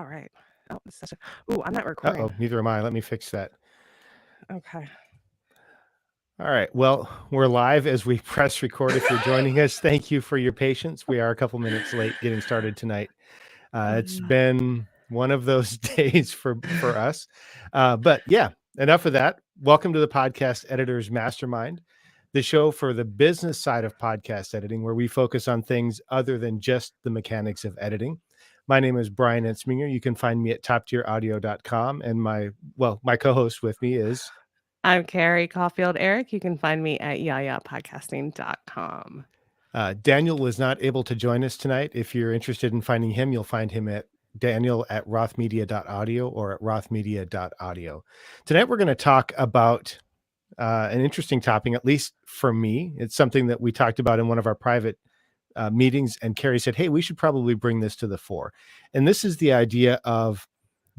All right. Oh, ooh, I'm not recording. Uh-oh, neither am I. Let me fix that. Okay. All right. Well, we're live as we press record. If you're joining us, thank you for your patience. We are a couple minutes late getting started tonight. It's Um, been one of those days for us. But yeah, enough of that. Welcome to the Podcast Editors Mastermind, the show for the business side of podcast editing, where we focus on things other than just the mechanics of editing. My name is Brian Ensminger. You can find me at toptieraudio.com. And my co-host with me is I'm Carrie Caulfield Eric. You can find me at yayapodcasting.com. Daniel was not able to join us tonight. If you're interested in finding him, you'll find him at Daniel at rothmedia.audio or at rothmedia.audio. Tonight, we're going to talk about an interesting topic, at least for me. It's something that we talked about in one of our private meetings, and Carrie said, hey, we should probably bring this to the fore. And this is the idea of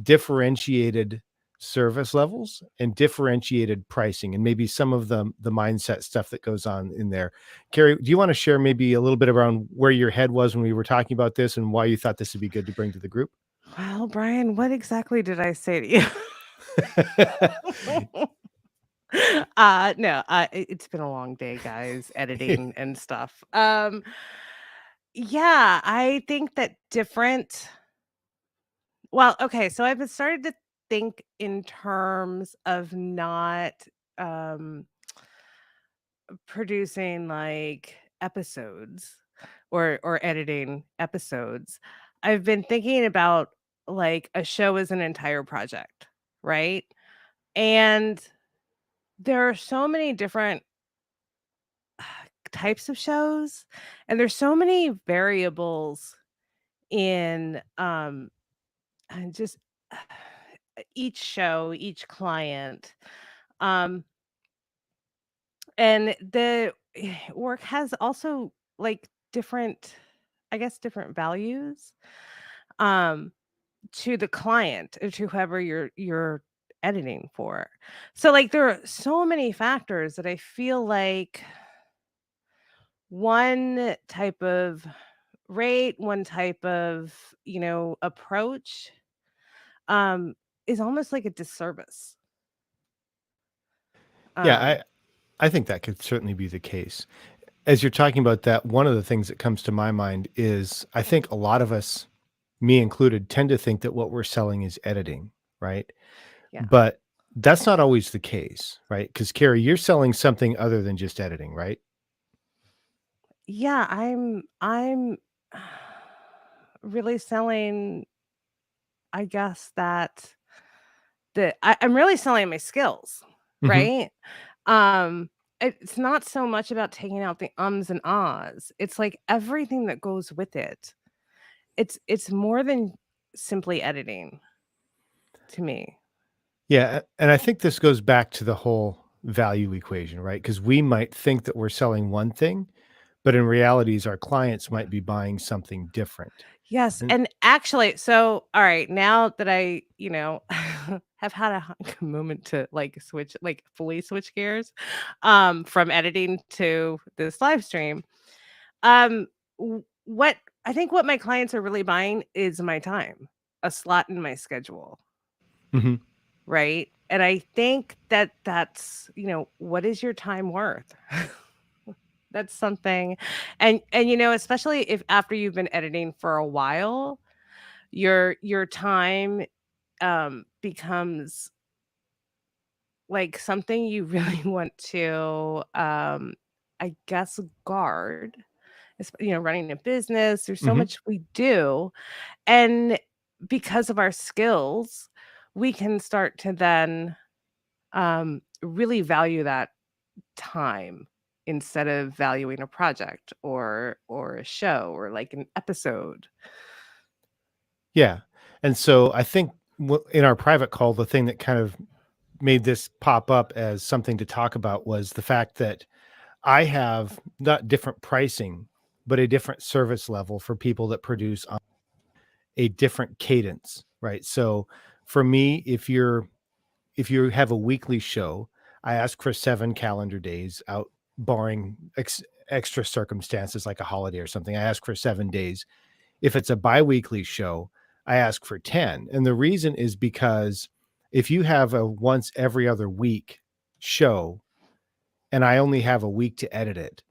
differentiated service levels and differentiated pricing, and maybe some of the mindset stuff that goes on in there. Carrie, do you want to share maybe a little bit around where your head was when we were talking about this and why you thought this would be good to bring to the group? Well, Brian, what exactly did I say to you? No, it's been a long day, guys, editing and stuff. Yeah, I think that okay, so I've started to think in terms of not um producing like episodes or editing episodes. I've been thinking about like a show as an entire project, right? And there are so many different types of shows, and there's so many variables in and just each show, each client. Um and the work has also like different, I guess, different values um to the client or to whoever you're editing for. So like there are so many factors that I feel like one type of rate, one type of, approach um is almost like a disservice. Yeah, Um I think that could certainly be the case. As you're talking about that, one of the things that comes to my mind is I think a lot of us, me included, tend to think that what we're selling is editing, right? yeah. But that's not always the case, right? Because Carrie, you're selling something other than just editing, right? Yeah, I'm really selling, I guess that I'm really selling my skills, Hmm. right? Um, it's not so much about taking out the ums and ahs. It's like everything that goes with it. It's more than simply editing to me. Yeah. And I think this goes back to the whole value equation, right? Because we might think that we're selling one thing, but in realities, our clients might be buying something different. Yes, And and actually, so all right, now that I, have had a moment to like fully switch gears from editing to this live stream. Um what I think what my clients are really buying is my time, a slot in my schedule, mhm. right? And I think that that's, what is your time worth? That's something. And especially if after you've been editing for a while, your time becomes like something you really want to I guess guard. Running a business, there's so Mhm. much we do, and because of our skills we can start to then really value that time instead of valuing a project or a show or like an episode. Yeah. And so I think in our private call, the thing that kind of made this pop up as something to talk about was the fact that I have not different pricing, but a different service level for people that produce on a different cadence, right? So for me, if you have a weekly show, I ask for 7 calendar days out, barring extra circumstances like a holiday or something. I ask for 7 days. If it's a biweekly show, I ask for 10. And the reason is because if you have a once every other week show and I only have a week to edit it,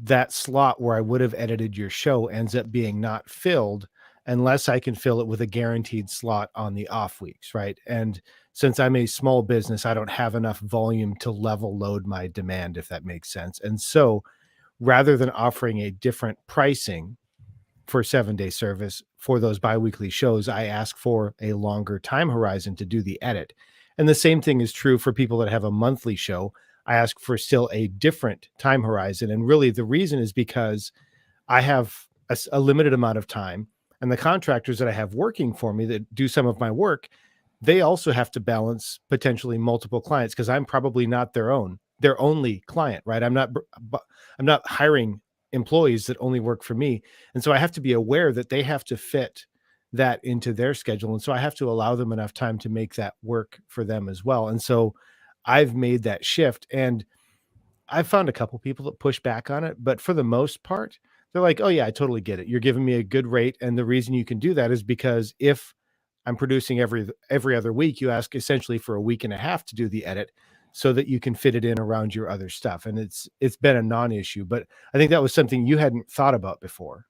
that slot where I would have edited your show ends up being not filled unless I can fill it with a guaranteed slot on the off weeks, right? And since I'm a small business, I don't have enough volume to level load my demand, if that makes sense. And so rather than offering a different pricing for 7-day service for those biweekly shows, I ask for a longer time horizon to do the edit. And the same thing is true for people that have a monthly show. I ask for still a different time horizon. And really, the reason is because I have a limited amount of time. And the contractors that I have working for me that do some of my work, they also have to balance potentially multiple clients because I'm probably not their only client, right? I'm not hiring employees that only work for me. And so I have to be aware that they have to fit that into their schedule. And so I have to allow them enough time to make that work for them as well. And so I've made that shift. And I've found a couple people that push back on it, but for the most part, they're like, "Oh yeah, I totally get it. You're giving me a good rate, and the reason you can do that is because if I'm producing every other week, you ask essentially for a week and a half to do the edit so that you can fit it in around your other stuff." And it's been a non-issue, but I think that was something you hadn't thought about before.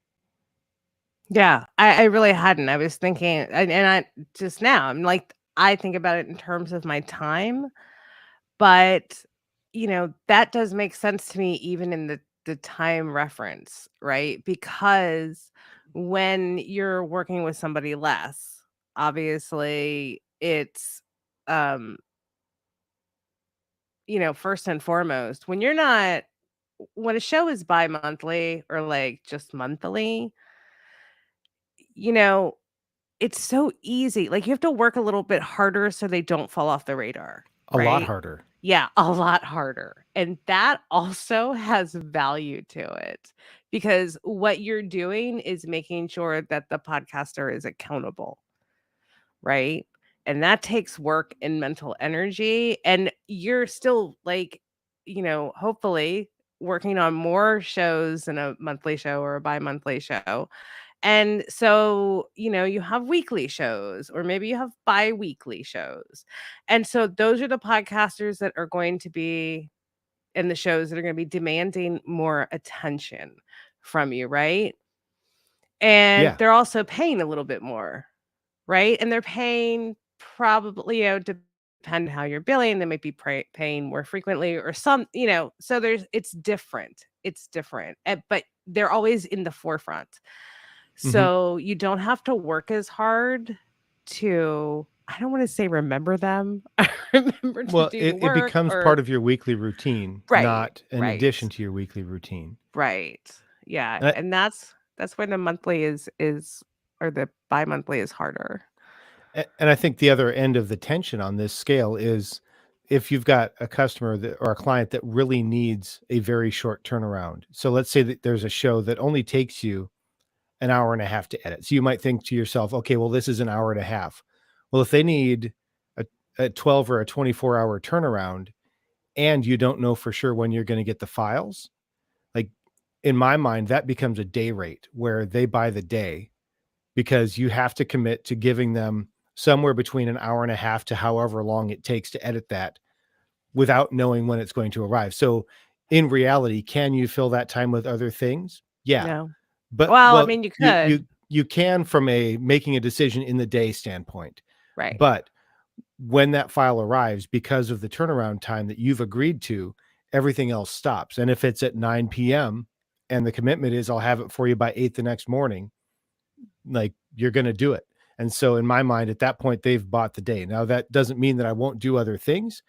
Yeah, I really hadn't. I was thinking, and I just now, I'm like, I think about it in terms of my time, but that does make sense to me even in the time reference, right? Because when you're working with somebody less, obviously it's um, first and foremost, when a show is bi-monthly or like just monthly, you know, it's so easy. Like, you have to work a little bit harder so they don't fall off the radar, A lot right? harder. Yeah, a lot harder. And that also has value to it because what you're doing is making sure that the podcaster is accountable, right? And that takes work and mental energy. And you're still like, hopefully working on more shows in a monthly show or a bi monthly show, and so, you have weekly shows or maybe you have bi-weekly shows. And so those are the podcasters that are going to be in the shows that are going to be demanding more attention from you, right? And Yeah. they're also paying a little bit more, right? And they're paying probably, depend how you're billing, they might be paying more frequently or so it's different. It's different. But they're always in the forefront. Mhm. So, you don't have to work as hard to, I don't wanna say remember them, remember to Well, do the it work becomes or part of your weekly routine, right, not an right, addition to your weekly routine. right. Yeah, And I and that's where the monthly is or the bi-monthly is harder. And I think the other end of the tension on this scale is if you've got a customer that or a client that really needs a very short turnaround. So let's say that there's a show that only takes you an hour and a half to edit. So you might think to yourself, okay, well, this is an hour and a half. Well, if they need a, a 12 or a 24-hour turnaround and you don't know for sure when you're going to get the files, like in my mind, that becomes a day rate where they buy the day because you have to commit to giving them somewhere between an hour and a half to however long it takes to edit that without knowing when it's going to arrive. So in reality, can you fill that time with other things? Yeah. No. But Well, I well, mean, you you could. you you can from a making a decision in the day standpoint. Right. But when that file arrives, because of the turnaround time that you've agreed to, everything else stops. And if it's at 9 p.m. and the commitment is I'll have it for you by 8 the next morning, like you're going to do it. And so in my mind, at that point, they've bought the day. Now, that doesn't mean that I won't do other things,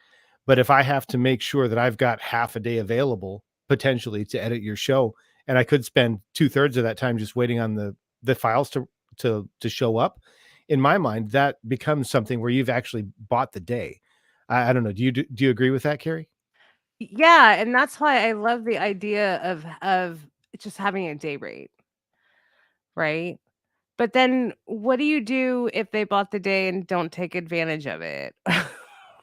but if I have to make sure that I've got half a day available potentially to edit your show, and I could spend 2/3 of that time just waiting on the files to show up, in my mind, that becomes something where you've actually bought the day. I don't know. Do you agree with that, Carrie? Yeah, and that's why I love the idea of just having a day rate, right? But then what do you do if they bought the day and don't take advantage of it?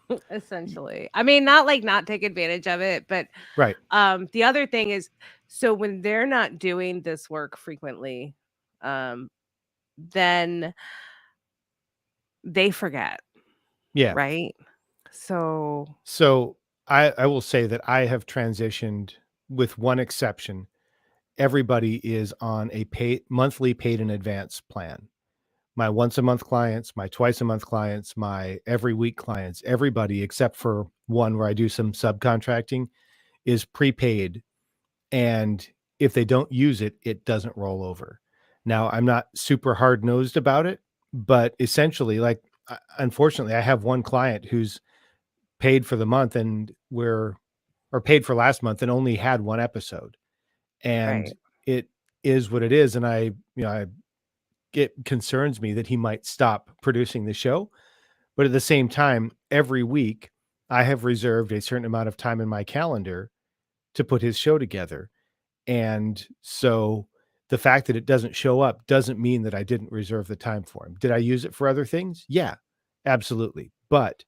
Y- Essentially. I mean, not like not take advantage of it, but Right. the other thing is, so when they're not doing this work frequently, um then they forget, Yeah. right? So So I will say that I have transitioned with one exception. Everybody is on a monthly paid in advance plan. My once a month clients, my twice a month clients, my every week clients, everybody except for one where I do some subcontracting is prepaid. And if they don't use it, it doesn't roll over. Now, I'm not super hard nosed about it, but essentially, like, unfortunately, I have one client who's paid for the month and or paid for last month and only had one episode. And right. it is what it is. And it concerns me that he might stop producing the show. But at the same time, every week I have reserved a certain amount of time in my calendar to put his show together. And so the fact that it doesn't show up doesn't mean that I didn't reserve the time for him. Did I use it for other things? Yeah, absolutely. But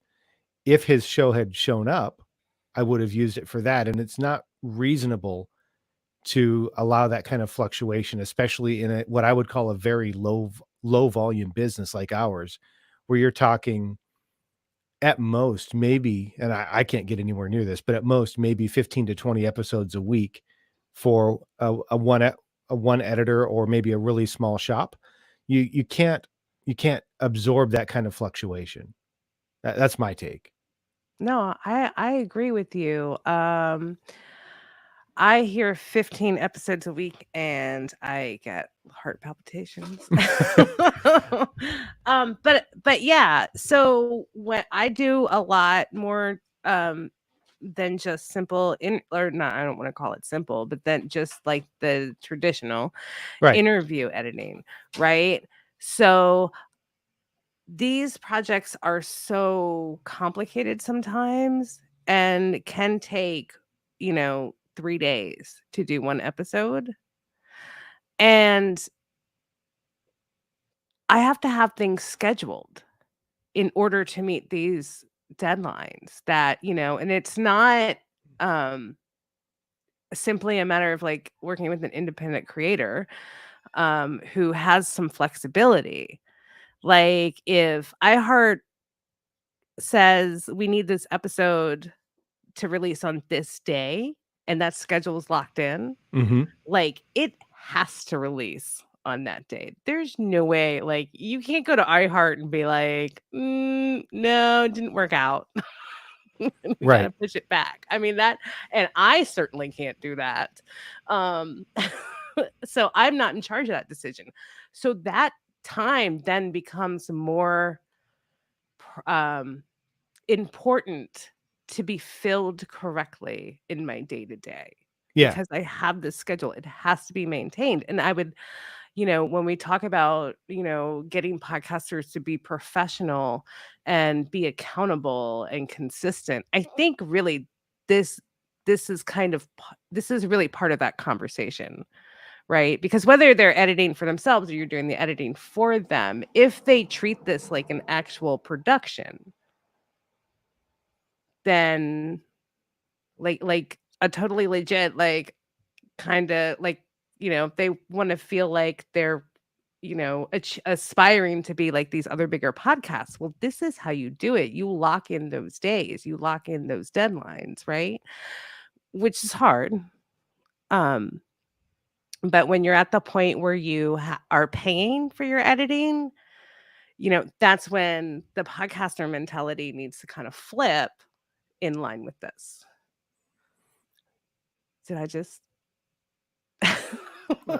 if his show had shown up, I would have used it for that. And it's not reasonable to allow that kind of fluctuation, especially in what I would call a very low volume business like ours, where you're talking at most maybe, and I can't get anywhere near this, but at most maybe 15 to 20 episodes a week for a one editor or maybe a really small shop. You can't absorb that kind of fluctuation. That's my take. No, I agree with you. I hear 15 episodes a week and I get heart palpitations. But yeah, so when I do a lot more than just simple or not, I don't want to call it simple, but then just like the traditional Right. interview editing, right? So these projects are so complicated sometimes and can take, 3 days to do one episode. And I have to have things scheduled in order to meet these deadlines and it's not um simply a matter of like working with an independent creator who has some flexibility. Like if iHeart says we need this episode to release on this day and that schedule is locked in, Hmm. like it has to release on that date. There's no way, like you can't go to iHeart and be like, no, it didn't work out. We got to Right. push it back. I mean, and I certainly can't do that. Um, so I'm not in charge of that decision. So that time then becomes more um, important to be filled correctly in my day to day Yeah. because I have this schedule. It has to be maintained. And I would, when we talk about, getting podcasters to be professional and be accountable and consistent, I think really this this is kind of this is really part of that conversation, right? Because whether they're editing for themselves or you're doing the editing for them, if they treat this like an actual production, then like a totally legit, like kinda like, if they wanna feel like they're, aspiring to be like these other bigger podcasts, well, this is how you do it. You lock in those days, you lock in those deadlines, right? Which is hard. Um, but when you're at the point where you are paying for your editing, that's when the podcaster mentality needs to kind of flip in line with this. Did I just Uh,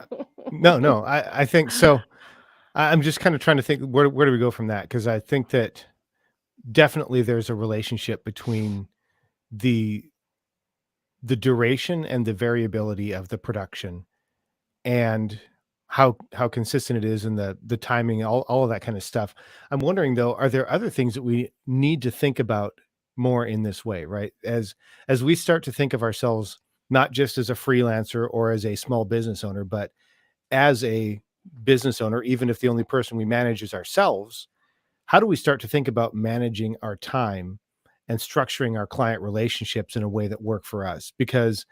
no, no, I think so. I'm just kind of trying to think where do we go from that? Because I think that definitely there's a relationship between the the duration and the variability of the production and how consistent it is and the timing, all of that kind of stuff. I'm wondering though, are there other things that we need to think about more in this way, right? As we start to think of ourselves not just as a freelancer or as a small business owner, but as a business owner, even if the only person we manage is ourselves, how do we start to think about managing our time and structuring our client relationships in a way that work for us? Because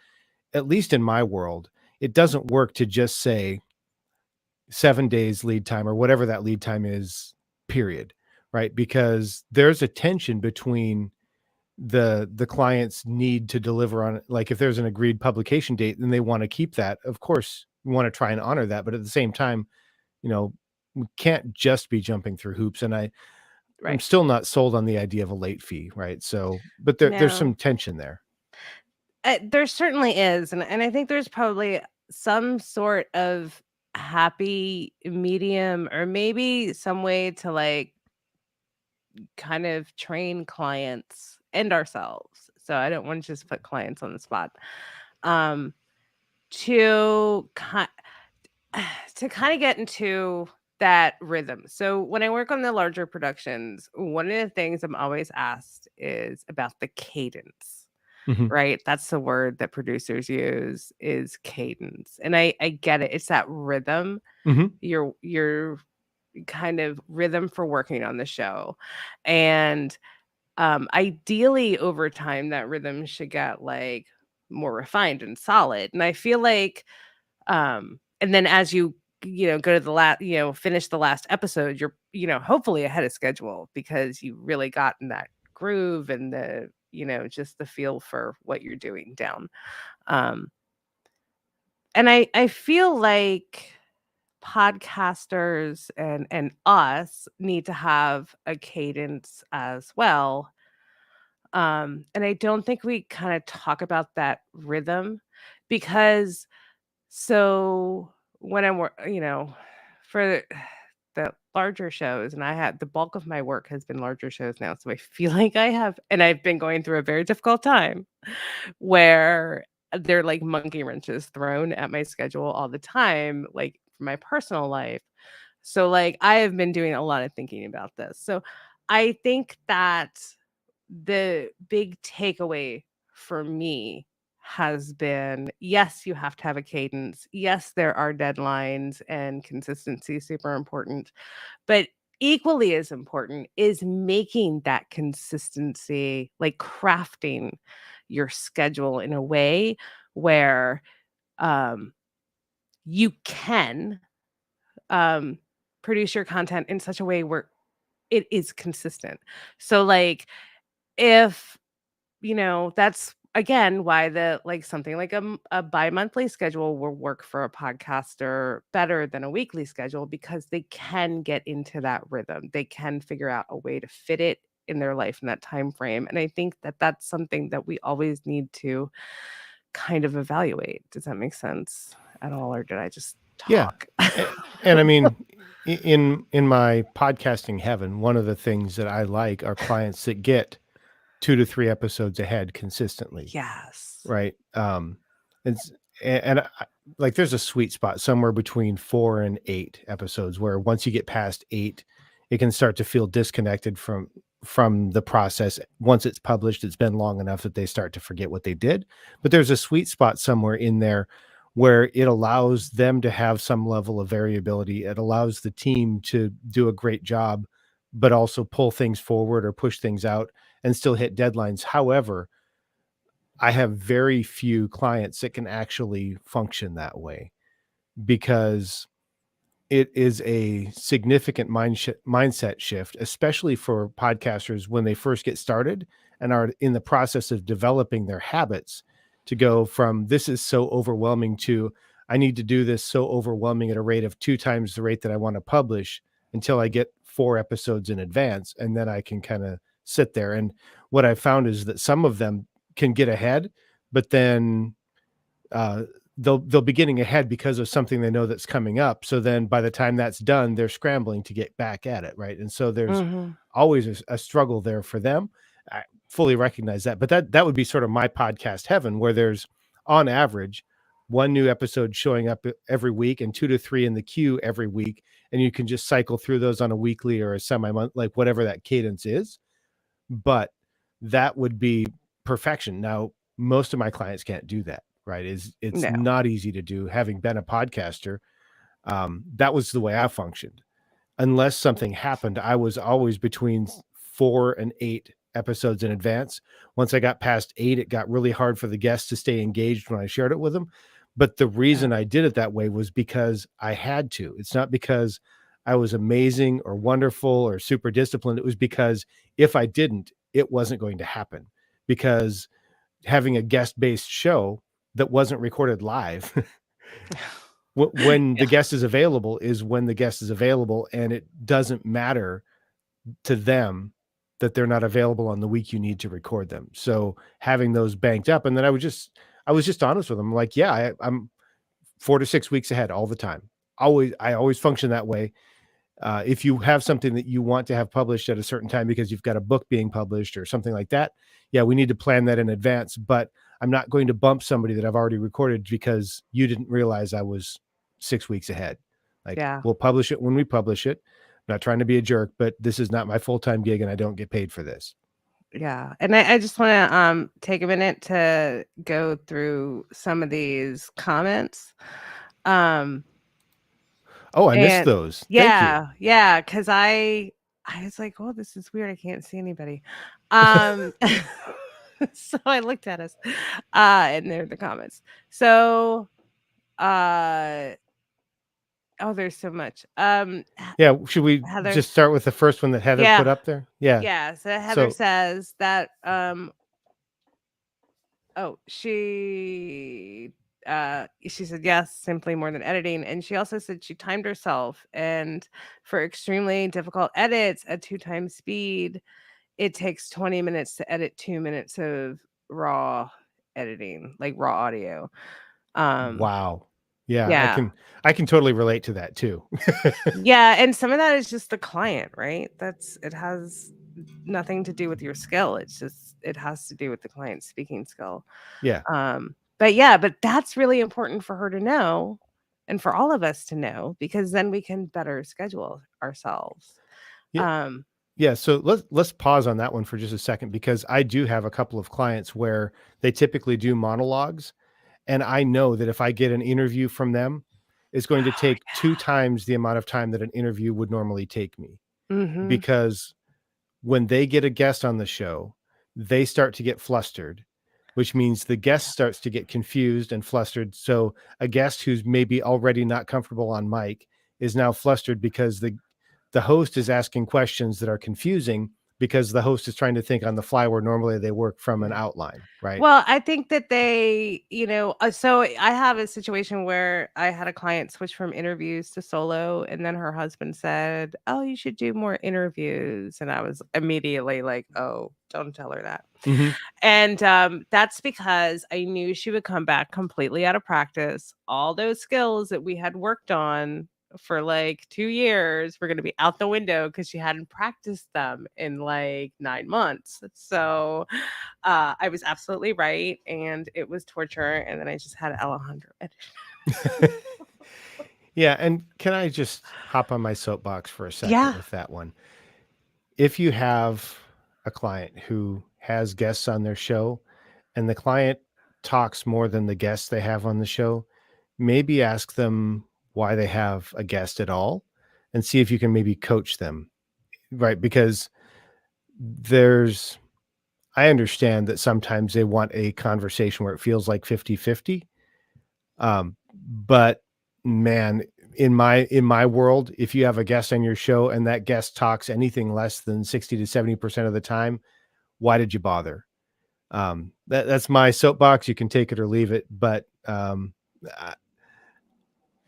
at least in my world, it doesn't work to just say, 7 days lead time or whatever that lead time is, period, right? Because there's a tension between the client's need to deliver on, like, if there's an agreed publication date and they want to keep that, of course we want to try and honor that, but at the same time, you know, we can't just be jumping through hoops. And I'm Right. still not sold on the idea of a late fee, right? So, but there's No. some tension there. There certainly is, and I think there's probably some sort of happy medium or maybe some way to, like, kind of train clients and ourselves, so I don't wanna just put clients on the spot, um, to ki to kinda get into that rhythm. So when I work on the larger productions, one of the things I'm always asked is about the cadence. Hmm. Right? That's the word that producers use is cadence, and I get it. It's that rhythm, Hmm. your kind of rhythm for working on the show, and, ideally, over time, that rhythm should get, like, more refined and solid, and I feel like, and then as go to the last, finish the last episode, you're, hopefully ahead of schedule because you really gotten that groove and just the feel for what you're doing down. Um, and I feel like podcasters and us need to have a cadence as well. And I don't think we kind of talk about that rhythm because so when for the larger shows, and I had the bulk of my work has been larger shows now, so I feel like I've been going through a very difficult time where they're like monkey wrenches thrown at my schedule all the time, like for my personal life. So like I have been doing a lot of thinking about this. So I think that the big takeaway for me has been, yes, you have to have a cadence. Yes, there are deadlines and consistency is super important. But equally as important is making that consistency, like crafting your schedule in a way where um, you can um, produce your content in such a way where it is consistent. So, like, if that's again why something like a bi-monthly schedule will work for a podcaster better than a weekly schedule because they can get into that rhythm. They can figure out a way to fit it in their life in that time frame. And I think that that's something that we always need to kind of evaluate. Does that make sense at all, or did I just Yeah. talk? And I mean, in my podcasting heaven, one of the things that I like are clients that get 2 to 3 episodes ahead consistently, Yes. right? It's and like, there's a sweet spot somewhere between 4 and 8 episodes where once you get past 8, it can start to feel disconnected from the process. Once it's published, it's been long enough that they start to forget what they did. But there's a sweet spot somewhere in there where it allows them to have some level of variability. It allows the team to do a great job, but also pull things forward or push things out and still hit deadlines. However, I have very few clients that can actually function that way because it is a significant mindset shift, especially for podcasters when they first get started and are in the process of developing their habits, to go from "this is so overwhelming" to "I need to do this so overwhelming at a rate of 2 times the rate that I want to publish until I get 4 episodes in advance, and then I can kind of sit there." And what I found is that some of them can get ahead, but then uh, they'll be getting ahead because of something they know that's coming up. So then by the time that's done, they're scrambling to get back at it, right? And so there's Mhm. always a struggle there for them. I fully recognize that, but that would be sort of my podcast heaven, where there's on average one new episode showing up every week and 2 to 3 in the queue every week, and you can just cycle through those on a weekly or a semi-month, like whatever that cadence is. But that would be perfection. Now, most of my clients can't do that, right? It's No. not easy to do. Having been a podcaster, that was the way I functioned. Unless something happened, I was always between 4 and 8 episodes in advance. Once I got past 8, it got really hard for the guests to stay engaged when I shared it with them. But the Yeah. reason I did it that way was because I had to. It's not because I was amazing or wonderful or super disciplined. It was because if I didn't, it wasn't going to happen. Because having a guest-based show that wasn't recorded live, when the Yeah. guest is when the guest is available, and it doesn't matter to them that they're not available on the week you need to record them. So having those banked up, and then I was just honest with them. Like, yeah, I'm 4 to 6 weeks ahead all the time. I always function that way. If you have something that you want to have published at a certain time because you've got a book being published or something like that, yeah, we need to plan that in advance. But I'm not going to bump somebody that I've already recorded because you didn't realize I was 6 weeks ahead. Like, Yeah. we'll publish it when we publish it. I'm not trying to be a jerk, but this is not my full-time gig and I don't get paid for this. Yeah. And I just want to take a minute to go through some of these comments. Um Oh, I missed and those. Thank you. yeah, yeah, because I was like, oh, this is weird. I can't see anybody. Um so I looked at us and there are the comments. So uh oh, there's so much. Yeah, should we Heather, just start with the first one that Heather put yeah, up there? Yeah. yeah. So Heather So, says that oh, she said yes, simply more than editing. And she also said she timed herself and for extremely difficult edits at 2 times speed, it takes 20 minutes to edit 2 minutes of raw editing, like raw audio. Um, wow. Yeah, yeah. I can totally relate to that too. Yeah, and some of that is just the client, right? It has nothing to do with your skill. It has to do with the client's speaking skill. Yeah. But yeah, but that's really important for her to know and for all of us to know because then we can better schedule ourselves. Yeah. Um, Yeah, so let's pause on that one for just a second because I do have a couple of clients where they typically do monologues, and I know that if I get an interview from them, it's going to take 2 times the amount of time that an interview would normally take me, mhm. because when they get a guest on the show, they start to get flustered, which means the guest starts to get confused and flustered. So a guest who's maybe already not comfortable on mic is now flustered because the host is asking questions that are confusing because the host is trying to think on the fly where normally they work from an outline, right? Well, I think that so I have a situation where I had a client switch from interviews to solo, and then her husband said, "Oh, you should do more interviews." And I was immediately like, "Oh, don't tell her that." Mhm. And that's because I knew she would come back completely out of practice. All those skills that we had worked on for like 2 years were going to be out the window because she hadn't practiced them in like 9 months. So I was absolutely right, and it was torture. And then I just had Alejandro edit. Yeah, and can I just hop on my soapbox for a second Yeah, with that one? If you have a client who has guests on their show and the client talks more than the guests they have on the show, maybe ask them why they have a guest at all and see if you can maybe coach them, right? Because there's I understand that sometimes they want a conversation where it feels like 50-50. But man, in my world, if you have a guest on your show and that guest talks anything less than 60 to 70% of the time, why did you bother? That's my soapbox. You can take it or leave it, but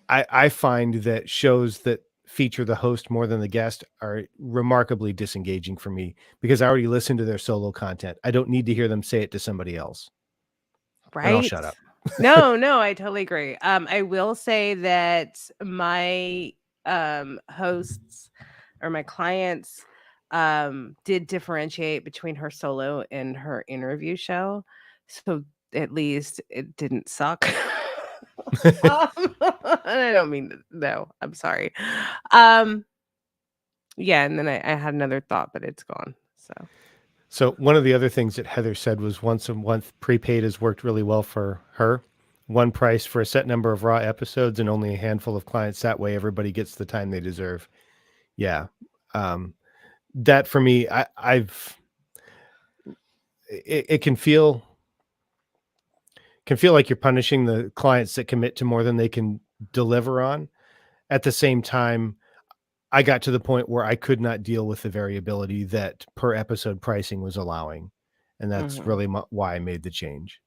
I find that shows that feature the host more than the guest are remarkably disengaging for me because I already listened to their solo content. I don't need to hear them say it to somebody else, and I'll right. shut up. No, no, I totally agree. I will say that my hosts or my clients did differentiate between her solo and her interview show. So at least it didn't suck. um, and I don't mean to, no, I'm sorry. Um yeah, and then I had another thought, but it's gone. So So one of the other things that Heather said was once a month prepaid has worked really well for her. One price for a set number of raw episodes and only a handful of clients. That way everybody gets the time they deserve. Yeah. Um, that for me, I've it can feel like you're punishing the clients that commit to more than they can deliver on. At the same time, I got to the point where I could not deal with the variability that per episode pricing was allowing, and that's Mhm. really why I made the change.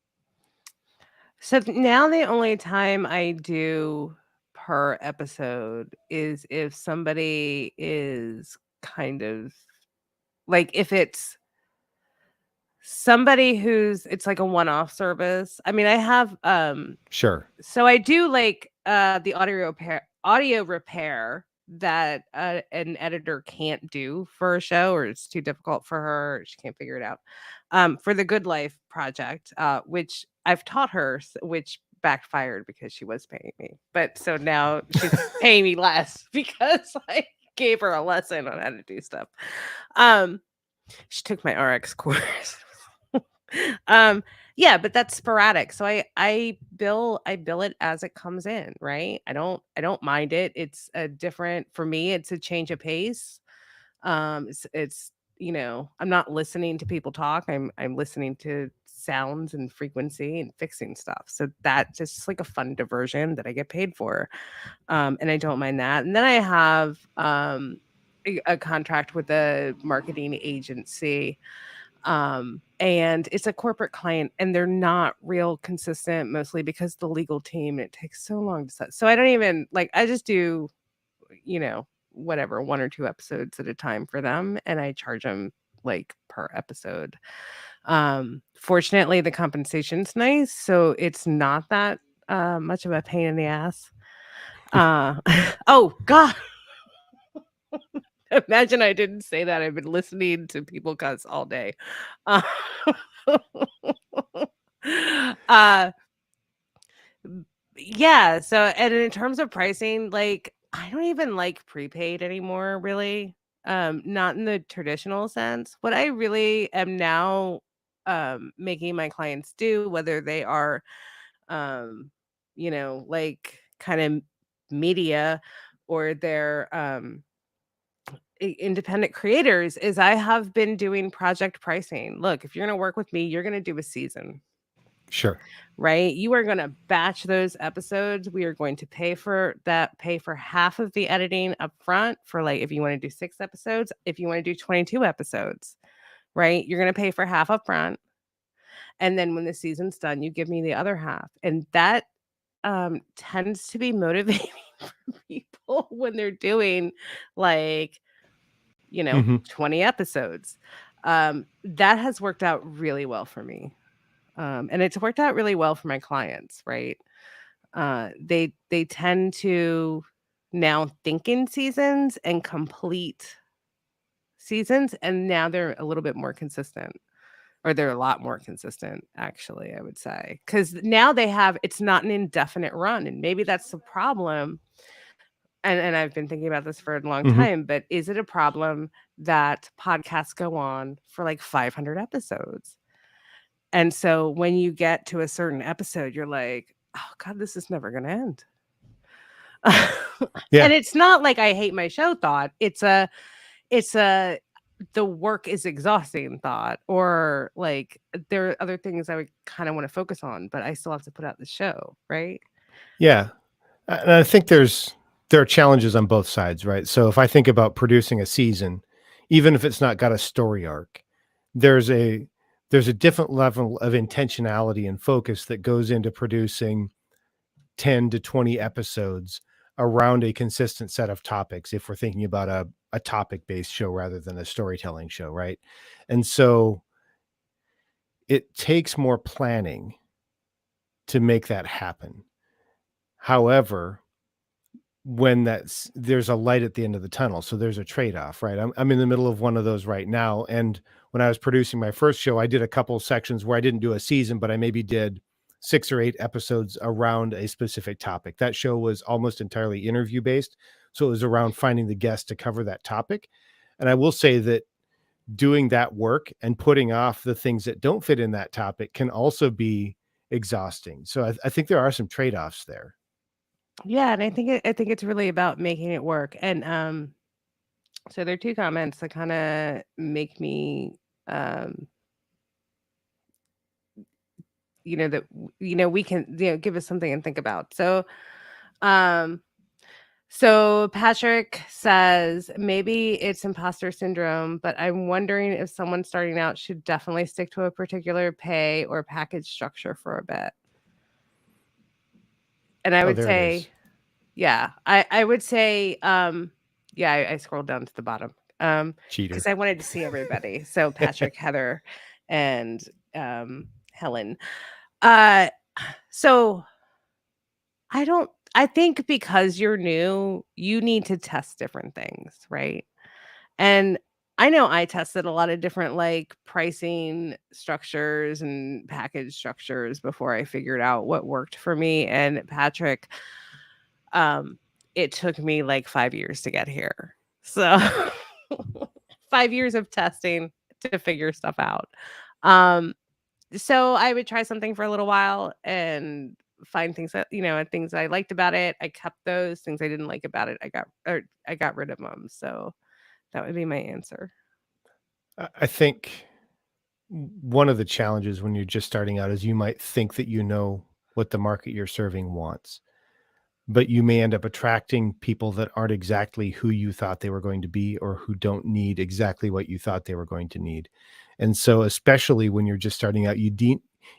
So now the only time I do per episode is if somebody is kind of like if it's somebody who's it's like a one-off service. I mean, I have Sure. so I do like the audio repair that an editor can't do for a show, or it's too difficult for her, she can't figure it out. For the Good Life project, which I've taught her, which backfired because she was paying me. But so now she's paying me less because I gave her a lesson on how to do stuff. Um she took my RX course. Um, yeah, but that's sporadic. So I bill it as it comes in, right? I don't mind it. It's a different for me, it's a change of pace. It's I'm not listening to people talk. I'm listening to sounds and frequency and fixing stuff. So that's just like a fun diversion that I get paid for. And I don't mind that. And then I have a contract with a marketing agency, and it's a corporate client, and they're not real consistent, mostly because the legal team, it takes so long to set. So I don't even like I just do, whatever, 1 or 2 episodes at a time for them, and I charge them like per episode. Fortunately, the compensation's nice, so it's not that much of a pain in the ass. Uh oh god, imagine I didn't say that. I've been listening to people cuss all day. Uh, uh, yeah, so and in terms of pricing, like, I don't even like prepaid anymore, really. Not in the traditional sense. What I really am now, making my clients do, whether they are, um, like, kinda media, or they're, independent creators, is I have been doing project pricing. Look, if you're going to work with me, you're going to do a season, Sure. right? You are going to batch those episodes. We are going to pay for half of the editing up front for, like, if you want to do 6 episodes, if you want to do 22 episodes, right? You're going to pay for half up front. And then when the season's done, you give me the other half. And that tends to be motivating for people when they're doing, like, Mhm. 20 episodes. That has worked out really well for me. And it's worked out really well for my clients, right? They tend to now think in seasons and complete seasons, and now they're a little bit more consistent, or they're a lot more consistent, actually, I would say, because now it's not an indefinite run, and maybe that's the problem. And I've been thinking about this for a long Mhm. time, but is it a problem that podcasts go on for like 500 episodes? And so when you get to a certain episode, you're like, "Oh god, this is never gonna end." Yeah. And it's not like I hate my show thought. It's a the work is exhausting thought, or like there are other things I would kind of want to focus on, but I still have to put out the show, right? Yeah. And I think there are challenges on both sides, right? So if I think about producing a season, even if it's not got a story arc, there's a there's a different level of intentionality and focus that goes into producing 10 to 20 episodes around a consistent set of topics if we're thinking about a topic-based show rather than a storytelling show, right? And so it takes more planning to make that happen. However, when there's a light at the end of the tunnel, so there's a trade-off, right? I'm in the middle of one of those right now, and when I was producing my first show, I did a couple sections where I didn't do a season, but I maybe did 6 or 8 episodes around a specific topic. That show was almost entirely interview based, so it was around finding the guest to cover that topic, and I will say that doing that work and putting off the things that don't fit in that topic can also be exhausting. So I think there are some trade-offs there. Yeah, and I think it's really about making it work. And so there are 2 comments that kinda make me, um we can, give us something and think about. Um so Patrick says maybe it's imposter syndrome, but I'm wondering if someone starting out should definitely stick to a particular pay or package structure for a bit. And I Oh, would there it say, is. yeah, I would say, yeah, I scrolled down to the bottom, because Cheater. I wanted to see everybody. So Patrick, Heather, and Helen. Uh, so I think because you're new, you need to test different things, right? And I know I tested a lot of different like pricing structures and package structures before I figured out what worked for me. And Patrick, um, it took me like 5 years to get here. So 5 years of testing to figure stuff out. Um, so I would try something for a little while and find things that, things I liked about it. I kept those things I didn't like about it. I got rid of them. So that would be my answer. I think one of the challenges when you're just starting out is you might think that you know what the market you're serving wants, but you may end up attracting people that aren't exactly who you thought they were going to be or who don't need exactly what you thought they were going to need. And so, especially when you're just starting out,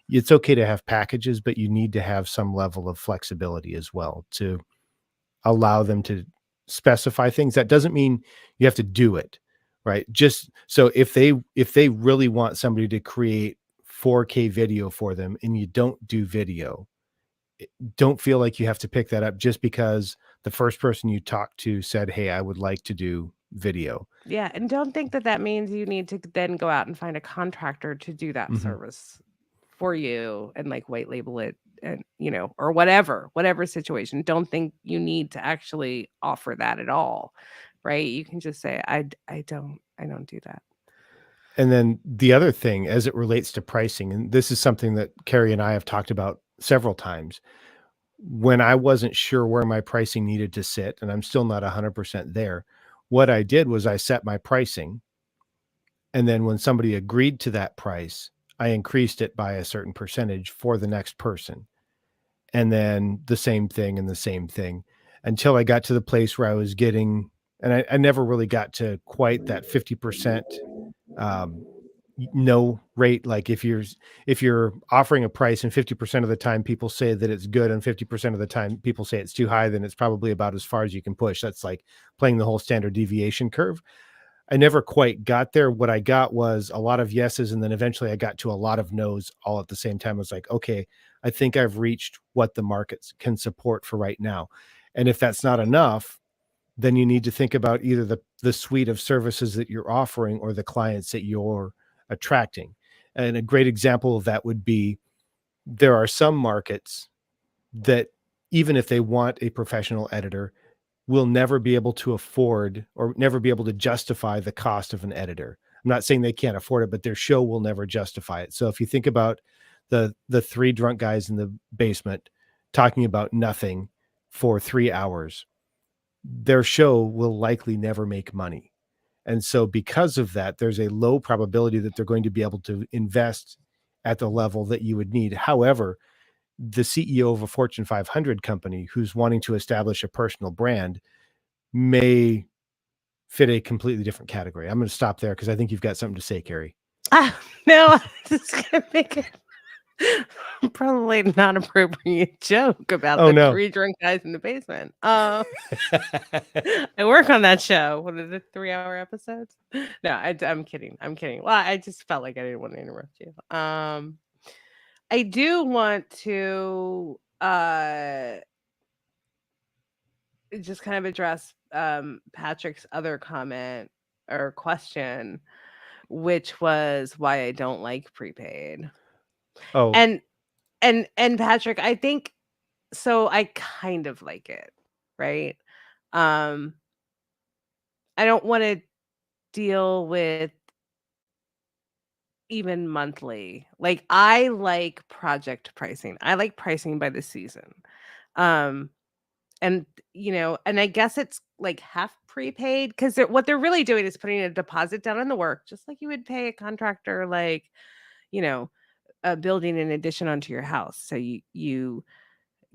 it's okay to have packages, but you need to have some level of flexibility as well to allow them to specify things. That doesn't mean you have to do it, right? Just so if they really want somebody to create 4K video for them and you don't do video, don't feel like you have to pick that up just because the first person you talked to said, "Hey, I would like to do video." Yeah, and don't think that that means you need to then go out and find a contractor to do that Mhm. service for you and like white label it, and or whatever situation. Don't think you need to actually offer that at all, right? You can just say I don't do that. And then the other thing as it relates to pricing, and this is something that Carrie and I have talked about several times. When I wasn't sure where my pricing needed to sit, and I'm still not 100% there, what I did was I set my pricing, and then when somebody agreed to that price, I increased it by a certain percentage for the next person. And then the same thing and the same thing until I got to the place where I was getting, and I never really got to quite that 50% um, no rate. Like if you're offering a price and 50% of the time people say that it's good and 50% of the time people say it's too high, then it's probably about as far as you can push. That's like playing the whole standard deviation curve. I never quite got there. What I got was a lot of yeses, and then eventually I got to a lot of nos all at the same time. I was like, okay, I think I've reached what the markets can support for right now. And if that's not enough, then you need to think about either the suite of services that you're offering or the clients that you're attracting. And a great example of that would be there are some markets that even if they want a professional editor, will never be able to afford or never be able to justify the cost of an editor. I'm not saying they can't afford it, but their show will never justify it. So if you think about the three drunk guys in the basement talking about nothing for 3 hours, their show will likely never make money. And so because of that, there's a low probability that they're going to be able to invest at the level that you would need. However, the CEO of a Fortune 500 company who's wanting to establish a personal brand may fit a completely different category. I'm going to stop there because I think you've got something to say, Carrie. Ah, no, I was gonna make it probably not appropriate joke about Oh the no. three drunk guys in the basement. I work on that show. What are the 3-hour episodes? No, I'm kidding. I'm kidding. Well, I just felt like I didn't want to interrupt you. I do want to just kind of address Patrick's other comment or question, which was why I don't like prepaid. Oh, And and Patrick, I think so I kind of like it, right? Um I don't want to deal with even monthly. Like I like project pricing. I like pricing by the season. Um and and I guess it's like half prepaid because what they're really doing is putting a deposit down on the work, just like you would pay a contractor, like, you know, building an addition onto your house. So you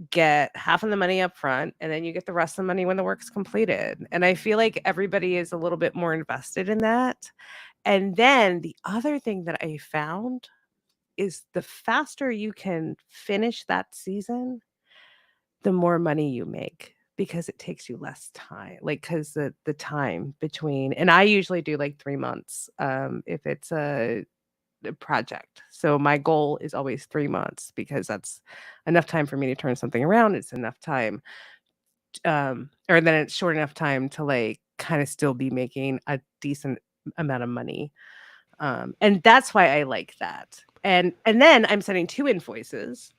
get half of the money up front, and then you get the rest of the money when the work's completed. And I feel like everybody is a little bit more invested in that. And then the other thing that I found is the faster you can finish that season, the more money you make because it takes you less time. Like, cuz the time between, and I usually do like 3 months if it's a project. So my goal is always 3 months because that's enough time for me to turn something around. It's enough time or then it's short enough time to like kind of still be making a decent amount of money. And that's why I like that. And then I'm sending 2 invoices,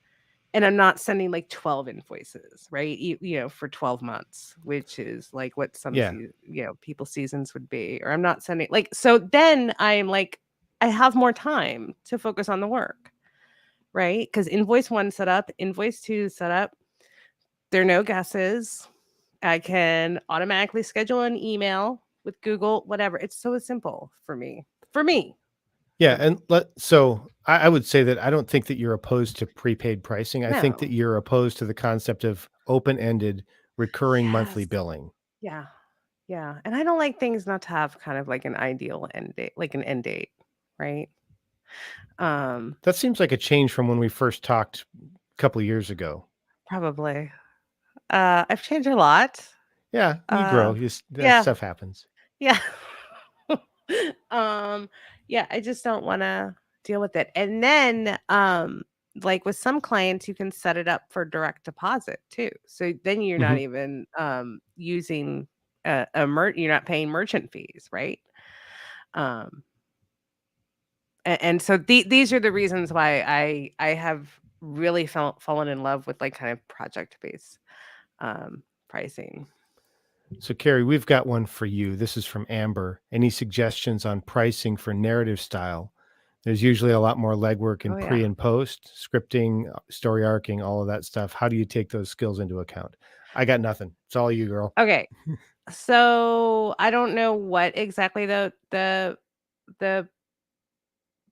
and I'm not sending like 12 invoices, right? For 12 months, which is like what some Yeah. people's seasons would be. Or I'm not sending like, so then I'm like, I have more time to focus on the work, right? Because invoice 1 set up, invoice 2 set up. There are no guesses. I can automatically schedule an email with Google, whatever. It's so simple for me. For me. Yeah, For me. and I would say that I don't think that you're opposed to prepaid pricing. I think that No. you're opposed to the concept of open-ended recurring monthly Yes. billing. Yeah. Yeah. And I don't like things not to have kind of like an ideal end date, like an end date, right? Um, That seems like a change from when we first talked a couple of years ago. Probably. I've changed a lot. Yeah, you Uh, grow, just that yeah. stuff happens. Yeah. um, yeah, I just don't wanna deal with it. And then, like with some clients, you can set it up for direct deposit too. So then you're not Mhm. even using you're not paying merchant fees, right? Um, and so these are the reasons why I have really fallen in love with like kind of project based pricing. So, Carrie, we've got one for you. This is from Amber. Any suggestions on pricing for narrative style? There's usually a lot more legwork in Oh yeah. pre and post, scripting, story arcing, all of that stuff. How do you take those skills into account? I got nothing. It's all you, girl. Okay. So I don't know what exactly the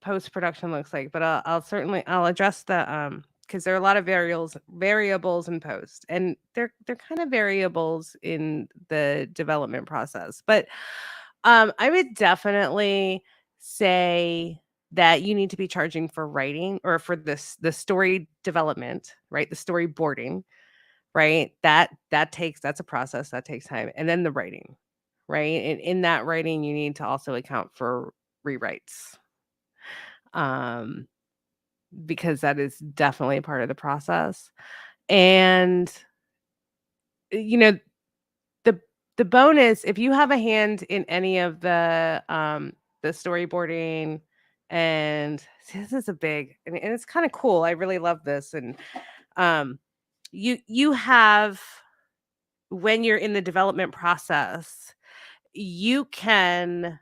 post production looks like, but I'll certainly I'll address the because there are a lot of variables in post, and they're kind of variables in the development process. But I would definitely say that you need to be charging for writing or for the story development, right? The storyboarding, right? That's a process that takes time, and then the writing, right? And in that writing, you need to also account for rewrites. Um, because that is definitely part of the process. And, you know, the the bonus, if you have a hand in any of the storyboarding, and see, this is a big, and it's kind of cool. I really love this. And um you have, when you're in the development process, you can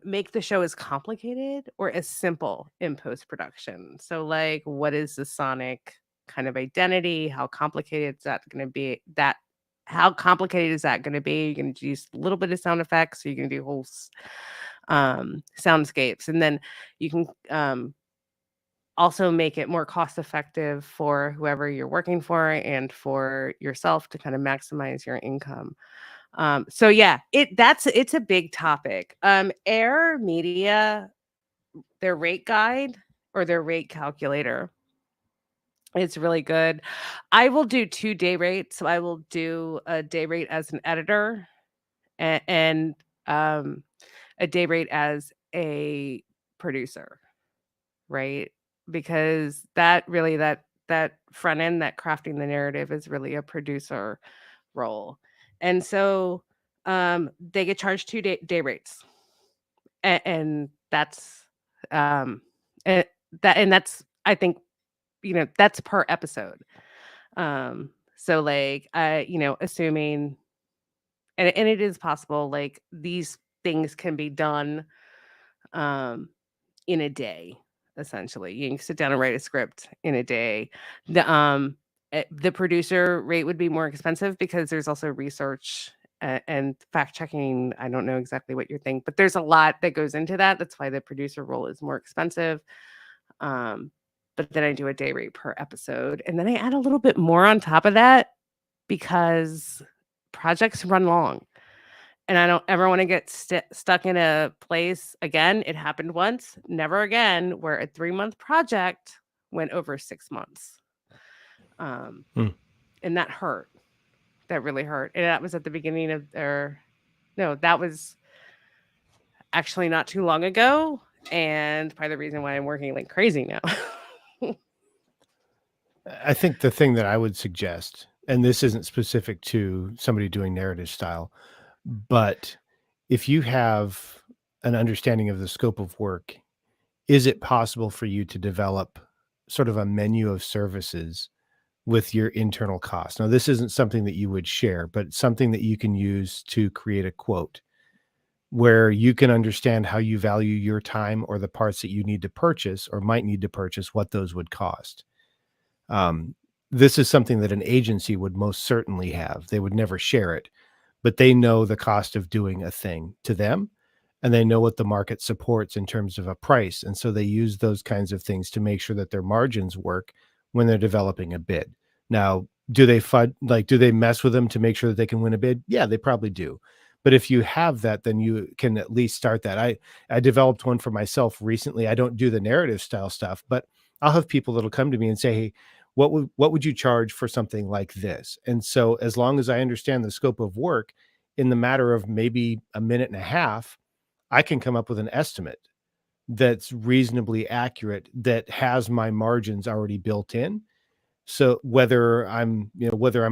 make the show as complicated or as simple in post production. So, like, what is the sonic kind of identity? How complicated is that going to be? How complicated is that going to be? You're going to use a little bit of sound effects, or you're going to do whole soundscapes, and then you can also make it more cost effective for whoever you're working for and for yourself to kind of maximize your income. So yeah, it's a big topic. Air Media, their rate guide or their rate calculator, it's really good. I will do 2 day rates. So I will do a day rate as an editor and um, a day rate as a producer, right? Because that front end, that crafting the narrative is really a producer role. And so they get charged 2 day rates. And that's um eh, that's, I think, that's per episode. So like assuming, and it is possible, like these things can be done um in a day. Essentially, you can sit down and write a script in a day. The producer rate would be more expensive because there's also research and fact checking. I don't know exactly what you think, but there's a lot that goes into that. That's why the producer role is more expensive. Um, but then I do a day rate per episode, and then I add a little bit more on top of that because projects run long, and I don't ever wanna get stuck in a place again. It happened once, never again, where a 3-month project went over 6 months. Um, Mm. and that hurt. That really hurt, and that was at the beginning of or no, that was actually not too long ago, and probably the reason why I'm working like crazy now. I think the thing that I would suggest, and this isn't specific to somebody doing narrative style, but if you have an understanding of the scope of work, is it possible for you to develop sort of a menu of services with your internal costs? Now, this isn't something that you would share, but something that you can use to create a quote where you can understand how you value your time or the parts that you need to purchase or might need to purchase, what those would cost. Um, this is something that an agency would most certainly have. They would never share it, but they know the cost of doing a thing to them, and they know what the market supports in terms of a price. And so they use those kinds of things to make sure that their margins work when they're developing a bid. Now, do they do they mess with them to make sure that they can win a bid? Yeah, they probably do. But if you have that, then you can at least start that. I developed one for myself recently. I don't do the narrative style stuff, but I'll have people that'll come to me and say, "Hey, what would you charge for something like this?" And so as long as I understand the scope of work, in the matter of maybe a minute and a half, I can come up with an estimate that's reasonably accurate, that has my margins already built in. So whether I'm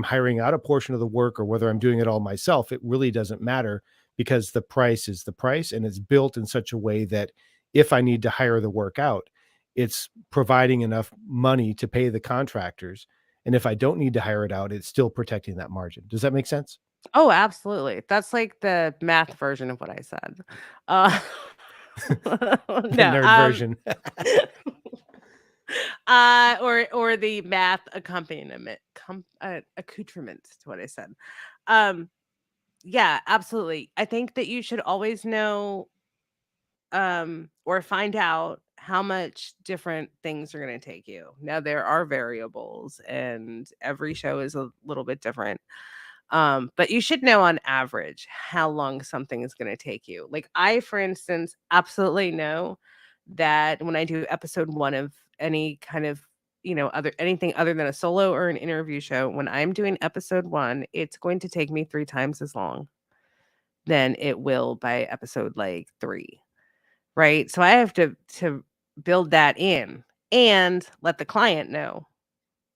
hiring out a portion of the work or whether I'm doing it all myself, it really doesn't matter, because the price is the price, and it's built in such a way that if I need to hire the work out, it's providing enough money to pay the contractors. And if I don't need to hire it out, it's still protecting that margin. Does that make sense? Oh, absolutely. That's like the math version of what I said. Uh, The no, nerd version. or the math accompaniment, accoutrement to what I said. Um, yeah, absolutely. I think that you should always know, or find out how much different things are going to take you. Now there are variables, and every show is a little bit different. But you should know on average how long something is going to take you. Like I, for instance, absolutely know that when I do episode 1 of any kind of, other anything other than a solo or an interview show, when I'm doing episode 1, it's going to take me 3 times as long than it will by episode like 3, right? So I have to build that in and let the client know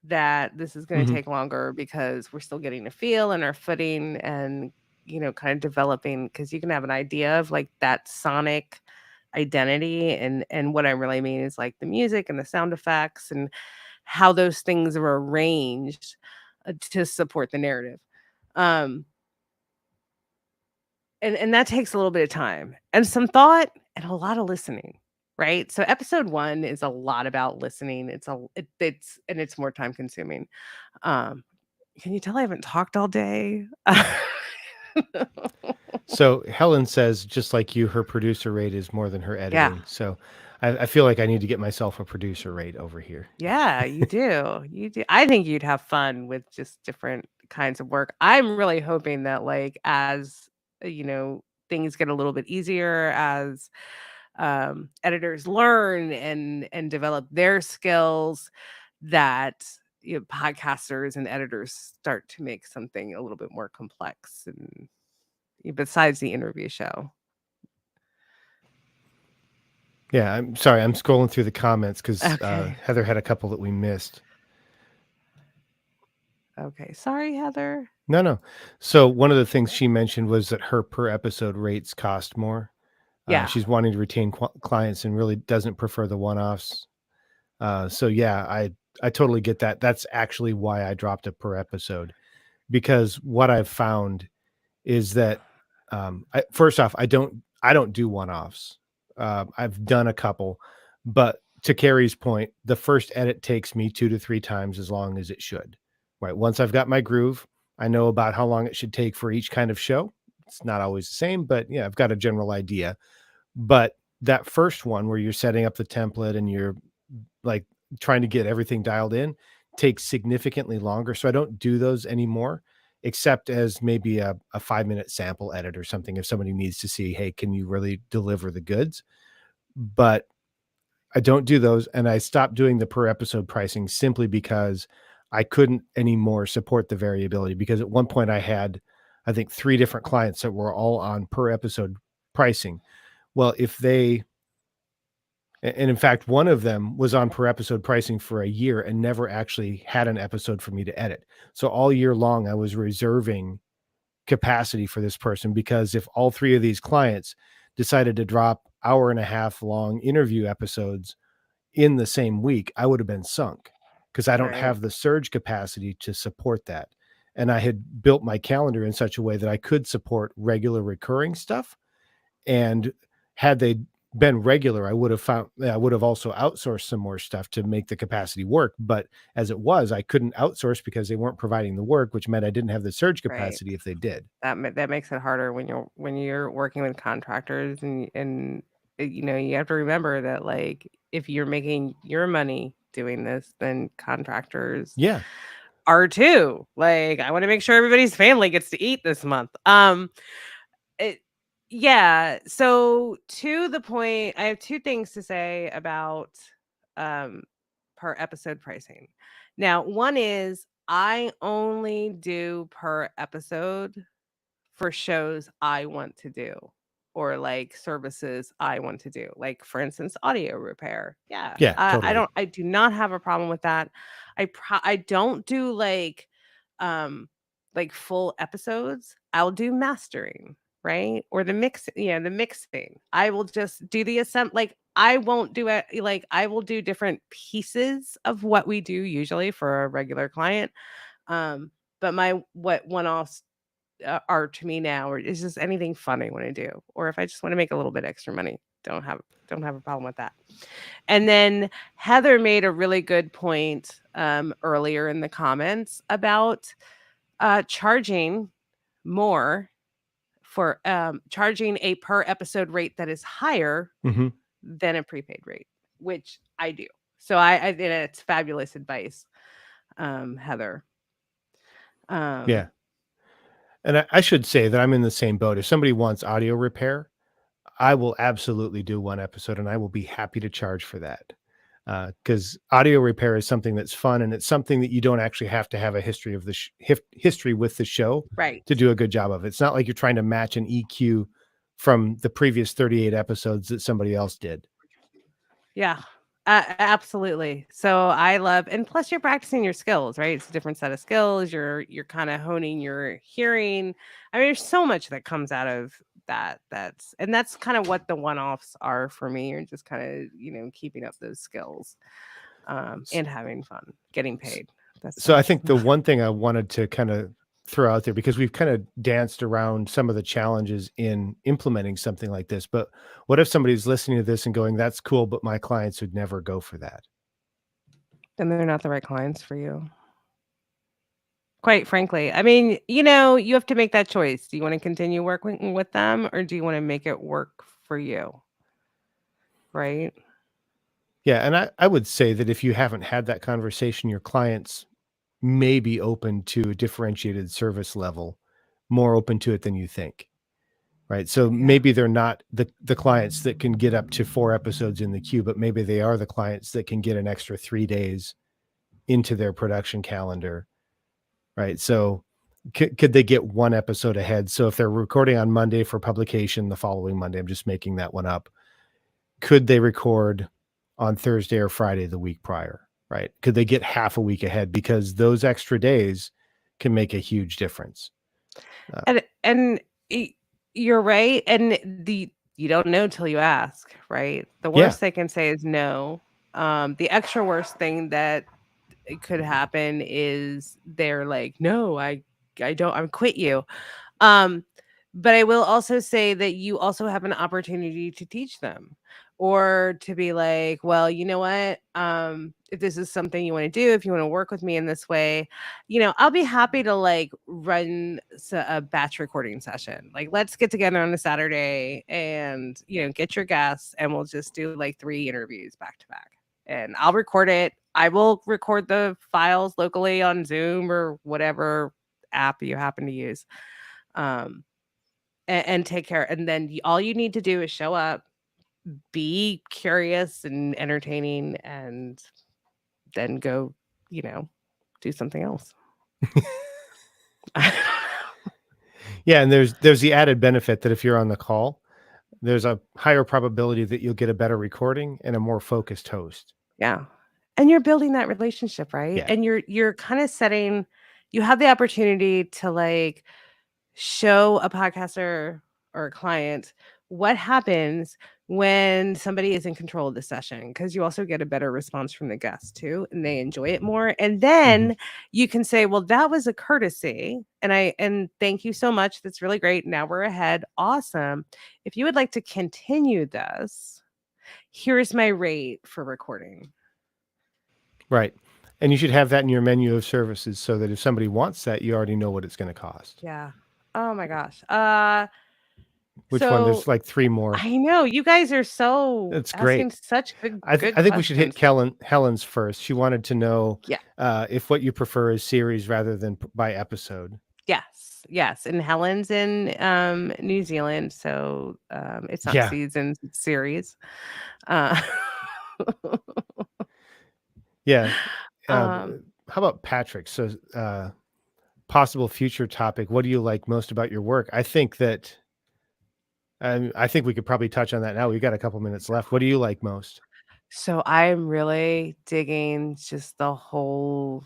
that this is gonna Mhm. take longer because we're still getting a feel and our footing and, kind of developing, because you can have an idea of, like, that sonic identity, and what I really mean is, like, the music and the sound effects and how those things are arranged, to support the narrative. Um, and that takes a little bit of time and some thought and a lot of listening, right? So episode 1 is a lot about listening. It's more time consuming. Um, can you tell I haven't talked all day? So Helen says, just like you, her producer rate is more than her Yeah. editing. So I feel like I need to get myself a producer rate over here. Yeah, you do. You do. I think you'd have fun with just different kinds of work. I'm really hoping that, like, as, things get a little bit easier, as editors learn and develop their skills, that, podcasters and editors start to make something a little bit more complex, and besides the interview show. Yeah, I'm sorry. I'm scrolling through the comments because Okay. Heather had a couple that we missed. Okay. Sorry, Heather. No, no. So one of the things she mentioned was that her per episode rates cost more. Yeah. She's wanting to retain clients and really doesn't prefer the one-offs. So yeah, I totally get that. That's actually why I dropped it per episode, because what I've found is that first off, I don't do one-offs. I've done a couple, but to Carrie's point, the first edit takes me 2 to 3 times as long as it should. Right. Once I've got my groove, I know about how long it should take for each kind of show. It's not always the same, but yeah, I've got a general idea. But that first one where you're setting up the template and you're like trying to get everything dialed in takes significantly longer. So I don't do those anymore, except as maybe a 5 minute sample edit or something if somebody needs to see, hey, can you really deliver the goods? But I don't do those, and I stopped doing the per episode pricing simply because I couldn't anymore support the variability, because at one point I had, I think, 3 different clients that were all on per episode pricing. Well, if they and in fact, one of them was on per episode pricing for a year and never actually had an episode for me to edit. So all year long, I was reserving capacity for this person, because if all 3 of these clients decided to drop hour and a half long interview episodes in the same week, I would have been sunk, because I don't Right. have the surge capacity to support that. And I had built my calendar in such a way that I could support regular recurring stuff. And had they been regular, I would have also outsourced some more stuff to make the capacity work. But as it was, I couldn't outsource because they weren't providing the work, which meant I didn't have the surge Right. capacity if they did. That makes it harder when you're working with contractors, and you know, you have to remember that, like, if you're making your money doing this, then contractors Yeah. are too. Like, I wanna make sure everybody's family gets to eat this month. It yeah, so to the point, I have 2 things to say about, um, per episode pricing. Now, one is I only do per episode for shows I want to do, or like services I want to do. Like, for instance, audio repair. Yeah. Yeah, totally. I do not have a problem with that. I don't do like full episodes. I'll do mastering, right? Or the mixing. I will just do the like I won't do it, like I will do different pieces of what we do usually for a regular client. But my what one-offs are to me now, or is just anything fun I want to do, or if I just want to make a little bit extra money, don't have a problem with that. And then Heather made a really good point earlier in the comments about charging more for charging a per episode rate that is higher Mhm. than a prepaid rate, which I do. So I think it's fabulous advice, Heather. Yeah. Um, And I should say that I'm in the same boat. If somebody wants audio repair, I will absolutely do one episode, and I will be happy to charge for that. Because audio repair is something that's fun, and it's something that you don't actually have to have a history of the history with the show right. to do a good job of. It's not like you're trying to match an EQ from the previous 38 episodes that somebody else did. Yeah, absolutely. So I love, and plus you're practicing your skills, right? It's a different set of skills. You're kind of honing your hearing. I mean, there's so much that comes out of that. That's kind of what the one-offs are for me, or just kind of, keeping up those skills, S- and having fun, getting s- paid. That's So I nice. think the one thing I wanted to kind of throw out there, because we've kind of danced around some of the challenges in implementing something like this, but what if somebody's listening to this and going, that's cool, but my clients would never go for that? Then they're not the right clients for you. Quite frankly, I mean, you have to make that choice. Do you want to continue working with them, or do you want to make it work for you? Right? Yeah, and I would say that if you haven't had that conversation, your clients may be open to a differentiated service level, more open to it than you think, right? So Yeah. maybe they're not the clients that can get up to 4 episodes in the queue, but maybe they are the clients that can get an extra 3 days into their production calendar, right? So could they get 1 episode ahead? So if they're recording on Monday for publication the following Monday, I'm just making that one up, could they record on Thursday or Friday the week prior, right? Could they get half a week ahead? Because those extra days can make a huge difference. Uh, And y you're right, and you don't know till you ask, right? The yeah. worst they can say is no. The extra worst thing that it could happen is they're like, "No, I don't I quit you." Um, but I will also say that you also have an opportunity to teach them, or to be like, well, you know what? If this is something you want to do, if you want to work with me in this way, I'll be happy to like run a batch recording session. Like, let's get together on a Saturday and, get your guests, and we'll just do like 3 interviews back to back. and I'll record it. I will record the files locally on Zoom or whatever app you happen to use. Um, and take care. And then all you need to do is show up, be curious and entertaining, and then go, you know, do something else. Yeah, and there's the added benefit that if you're on the call, there's a higher probability that you'll get a better recording and a more focused host. Yeah. And you're building that relationship, right? Yeah. And you're kind of setting you have the opportunity to like show a podcaster or a client what happens when somebody is in control of the session, because you also get a better response from the guests too, and they enjoy it more. And Mhm. then you can say, well, that was a courtesy, and thank you so much, that's really great, now we're ahead, awesome. If you would like to continue this, here's my rate for recording. Right. And you should have that in your menu of services so that if somebody wants that, you already know what it's gonna cost. Yeah. Oh my gosh. Which one? So There's like 3 more. I know you guys are so That's asking great. such good good I think we should hit questions. Helen's first. She wanted to know, Yeah. if what you prefer is series rather than p by episode. Yes. Yes. And Helen's in New Zealand, so it's not Yeah. seasons, it's series. Uh Yeah. B um how about Patrick? So, possible future topic, what do you like most about your work? I think we could probably touch on that now. We've got a couple minutes left. What do you like most? so I'm really digging just the whole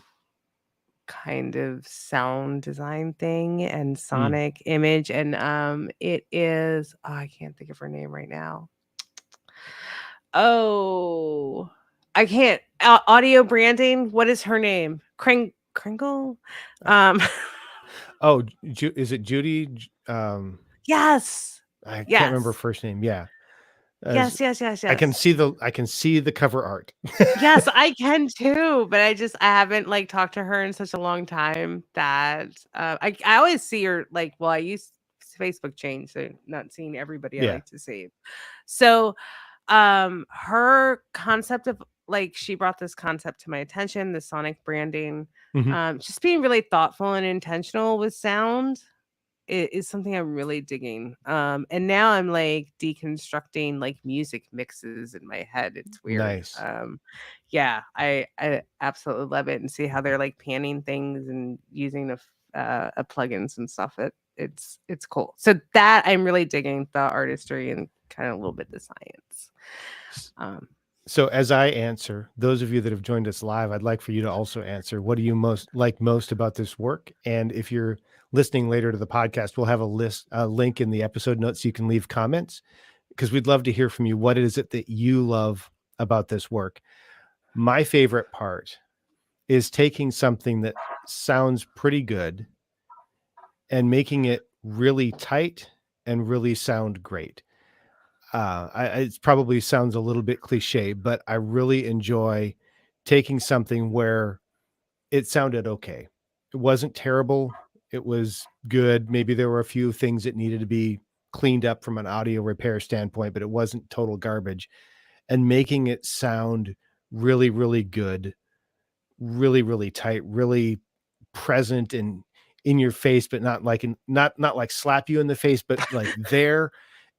kind of sound design thing and Mm. sonic image, and it is I can't think of her name right now. Oh, I can't audio branding, what is her name? Kringle? Uh, Um, oh, is it Judy? yes. I can't remember her Yes. first name. Yeah. As Yes, yes, yes, I can yes. see the cover art. Yes, I can too, but I haven't, like, talked to her in such a long time that, I always see her, like well, I use Facebook change, so not seeing everybody I Yeah. like to see. So, her concept of like, she brought this concept to my attention, the sonic branding, Mhm. just being really thoughtful and intentional with sound is something I'm really digging. And now I'm like deconstructing like music mixes in my head. It's weird. Nice. Yeah, I absolutely love it, and see how they're like panning things and using a plugins and stuff. It's cool. So that I'm really digging the artistry and kind of a little bit the science. S Um, so as I answer, those of you that have joined us live, I'd like for you to also answer, what do you most about this work? And if you're listening later to the podcast, we'll have a link in the episode notes so you can leave comments, because we'd love to hear from you. What is it that you love about this work? My favorite part is taking something that sounds pretty good and making it really tight and really sound great. It's probably sounds a little bit cliche, but I really enjoy taking something where it sounded okay. It wasn't terrible. It was good. Maybe there were a few things that needed to be cleaned up from an audio repair standpoint, but it wasn't total garbage. And making it sound really, really good, really, really tight, really present and in your face, but not like not like slap you in the face, but like there,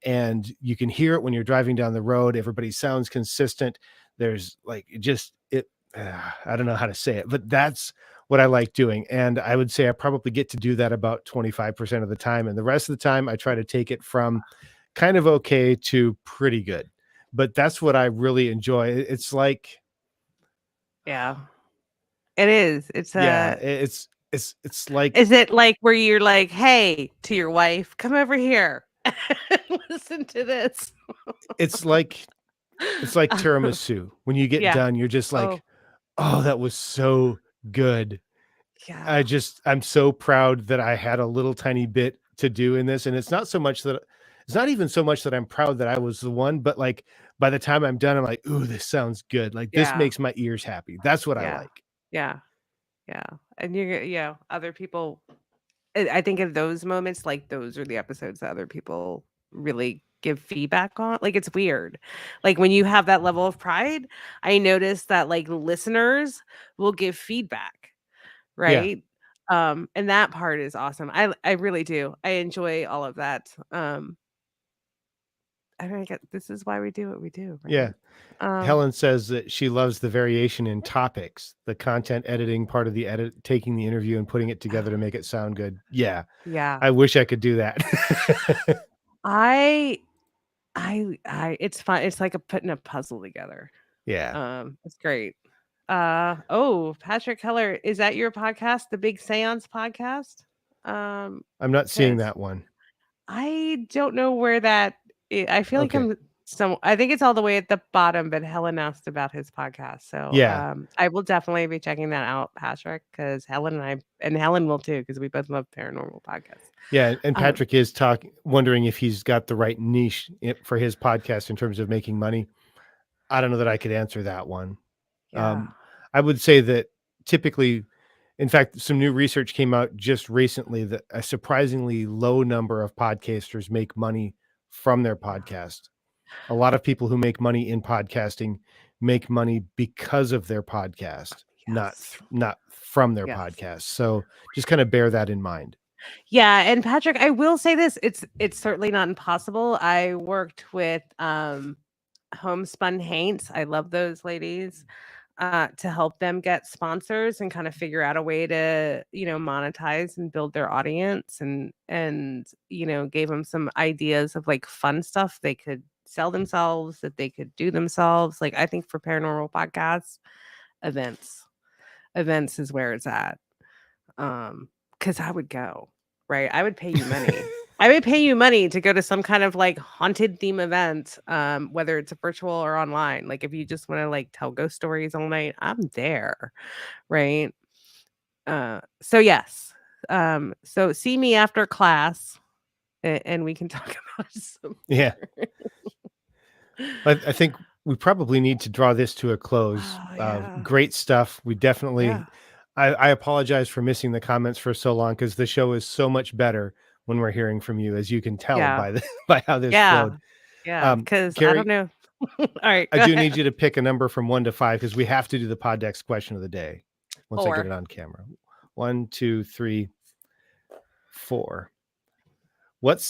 and you can hear it when you're driving down the road. Everybody sounds consistent. There's like just it. I don't know how to say it, but that's what I like doing. And I would say I probably get to do that about 25% of the time. And the rest of the time, I try to take it from kind of okay to pretty good. But that's what I really enjoy. It's like, yeah, it is. yeah, it's like Is it like where you're like, "Hey," to your wife, "Come over here. Listen to this." it's like it's like tiramisu. When you get Yeah. done, you're just Oh, like, "Oh, that was so good." yeah. I'm so proud that I had a little tiny bit to do in this, and it's not even so much that I'm proud that I was the one, but, like, by the time I'm done, I'm like, "Ooh, this sounds good." Like, this Yeah. makes my ears happy. That's what I Yeah. like. Yeah. Yeah. And other people I think in those moments, like, those are the episodes that other people really give feedback on. Like, it's weird. Like, when you have that level of pride, I notice that, like, listeners will give feedback, Yeah. right? And that part is awesome. I really do. I enjoy all of that. I mean, I get this is why we do what we do, Yeah. right? Um, Helen says that she loves the variation in topics, the content editing part of the edit, taking the interview and putting it together to make it sound good. Yeah. yeah. I wish I could do that. I it's fun. It's like a putting a puzzle together. Yeah. It's great. Oh, Patrick Keller, is that your podcast, the Big Seance podcast? Um, I'm not seeing because that one. I don't know where I feel like Okay. I think it's all the way at the bottom, but Helen asked about his podcast. So Yeah. I will definitely be checking that out, Patrick, because Helen will too, because we both love paranormal podcasts. Yeah, and Um, Patrick is wondering if he's got the right niche for his podcast in terms of making money. I don't know that I could answer that one. yeah. I would say that typically, in fact, some new research came out just recently that a surprisingly low number of podcasters make money from their podcast. A lot of people who make money in podcasting make money because of their podcast, Yes. not from their Yes. podcast. So just kind of bear that in mind. Yeah, and Patrick, I will say this, it's certainly not impossible. I worked with Homespun Haints. I love those ladies. To help them get sponsors and kind of figure out a way to, monetize and build their audience, and gave them some ideas of like fun stuff they could sell themselves, that they could do themselves. Like, I think for paranormal podcasts, events events is where it's at. Because I would go, right? I would pay you money. I would pay you money to go to some kind of like haunted theme event, whether it's a virtual or online. Like, if you just want to like tell ghost stories all night, I'm there, right? So yes. So see me after class, and we can talk about some Yeah. more. I think we probably need to draw this to a close. Oh yeah. Great stuff. We definitely. Yeah. I apologize for missing the comments for so long because the show is so much better when we're hearing from you, as you can tell Yeah. by the by how this Yeah. flowed. Yeah. Because I don't Carrie, know. All right, I go do need ahead. you to pick a number from 1 to 5 because we have to do the Poddex question of the day once I get it 4. on camera. 1, 2, 3, 4. What's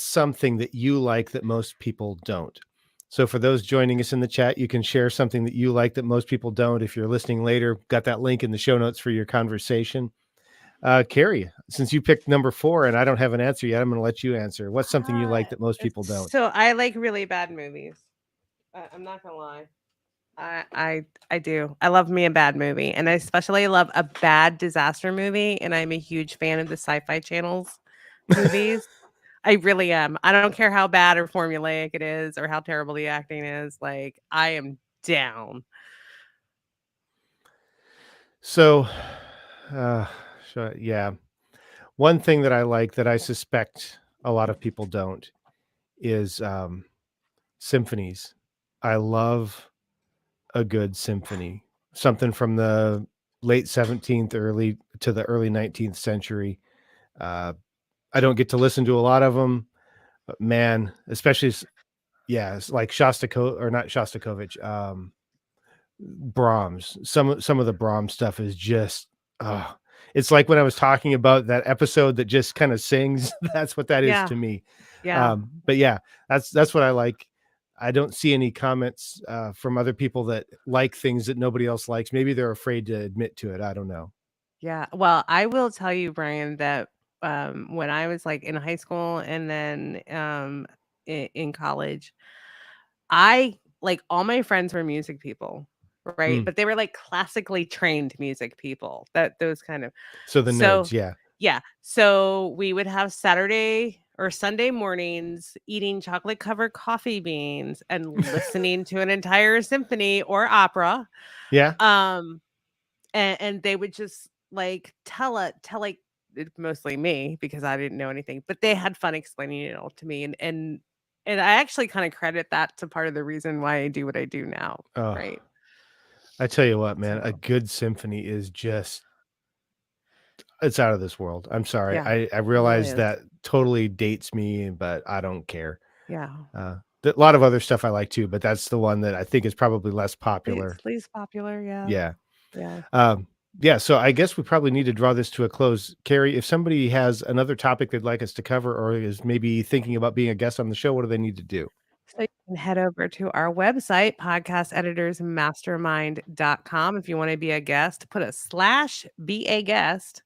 something that you like that most people don't? So for those joining us in the chat, you can share something that you like that most people don't. If you're listening later, got that link in the show notes for your conversation. Carrie, since you picked number 4 and I don't have an answer yet, I'm going to let you answer. What's something you like that most people don't? So I like really bad movies. I'm not gonna lie. I do. I love me a bad movie, and I especially love a bad disaster movie. And I'm a huge fan of the Sci-Fi Channel's movies. I really am. I don't care how bad or formulaic it is, or how terrible the acting is. Like, I am down. So, uh, yeah, one thing that I like that I suspect a lot of people don't is symphonies. I love a good symphony, something from the late 17th, early to the early 19th century. Uh, I don't get to listen to a lot of them, but man, especially, yeah, it's like Shostakovich or not Shostakovich, Brahms. Some of the Brahms stuff is just, oh, it's like when I was talking about that episode that just kind of sings. That's what that is Yeah, to me. yeah, But yeah, that's what I like. I don't see any comments from other people that like things that nobody else likes. Maybe they're afraid to admit to it. I don't know. yeah. Well, I will tell you, Brian, that when I was like in high school and then in college, I like all my friends were music people, right? Mm. But they were like classically trained music people. That those kind of So the nerds, so yeah, yeah. So we would have Saturday or Sunday mornings eating chocolate covered coffee beans and listening to an entire symphony or opera. yeah. Um and they would just like tell like mostly me because I didn't know anything, but they had fun explaining it all to me, and I actually kind of credit that to part of the reason why I do what I do now, Oh, right? I tell you what, man, a So good symphony is just it's out of this world. I'm sorry. yeah, I it really realize is. that totally dates me, but I don't care. Yeah. A lot of other stuff I like too, but that's the one that I think is probably less It's popular. least popular, yeah. Yeah. Yeah. Um, yeah, so I guess we probably need to draw this to a close. Carrie, if somebody has another topic they'd like us to cover or is maybe thinking about being a guest on the show, what do they need to do? So you can head over to our website, podcasteditorsmastermind.com. If you want to be a guest, put a slash be a guest,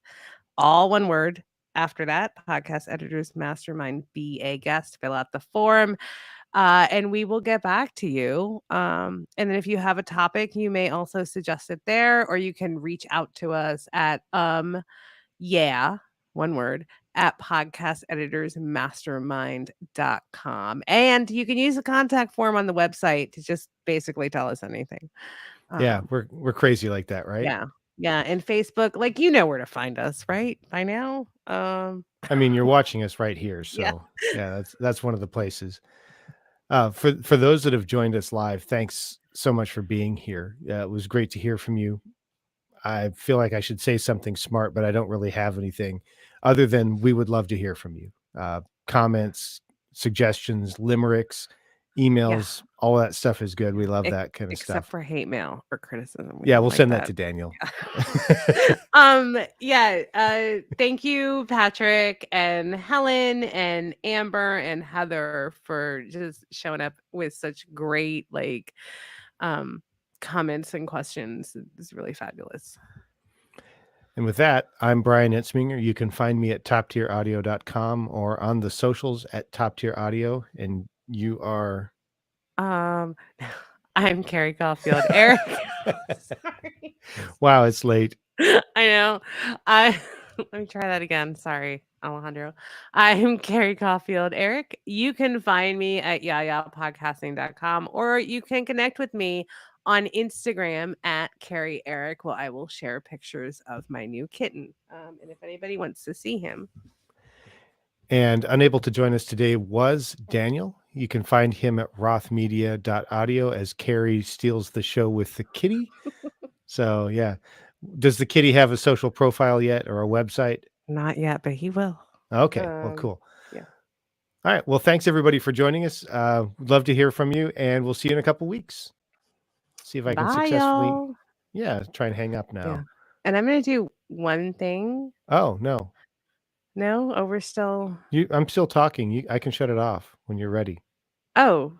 all one word. After that, podcast editors mastermind, be a guest, fill out the form, and we will get back to you. And then if you have a topic, you may also suggest it there, or you can reach out to us at yeah, one word, at podcasteditorsmastermind.com. And you can use the contact form on the website to just basically tell us anything. Yeah, Um, we're crazy like that, right? yeah. Yeah. And Facebook, like you know where to find us, right? By now. I mean, you're watching us right here, Yeah. so yeah, that's one of the places. For those that have joined us live, thanks so much for being here. It was great to hear from you. I feel like I should say something smart, but I don't really have anything other than we would love to hear from you. Comments, suggestions, limericks, Yeah. emails, all that stuff is good. We love that kind of Except stuff. for hate mail or criticism. We Yeah, don't we'll like send that that. to Daniel. Yeah. Yeah, thank you, Patrick and Helen and Amber and Heather for just showing up with such great um comments and questions. It's really fabulous. And with that, I'm Brian Etzminger. You can find me at toptieraudio.com or on the socials at Top Tier Audio. And you are. Um I'm Carrie Caulfield. Eric. Sorry. Wow, it's late. I know. I let me try that again. Sorry, Alejandro. I'm Carrie Caulfield. Eric, you can find me at yayapodcasting.com or you can connect with me on Instagram at Carrie Eric. Well, I will share pictures of my new kitten. And if anybody wants to see him, And unable to join us today was Daniel. You can find him at rothmedia.audio as Carrie steals the show with the kitty. So, yeah. Does the kitty have a social profile yet or a website? not yet, but he will. Okay. Well, Um, cool. yeah. All right. Well, thanks everybody for joining us. We'd love to hear from you, and we'll see you in a couple weeks. See if I can Bye, successfully, y'all. yeah, try and hang up Yeah. now. And I'm gonna do one thing. Oh, no. No, oh, we're still. I'm still talking. I can shut it off when you're ready. Oh,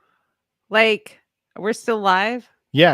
like we're still live?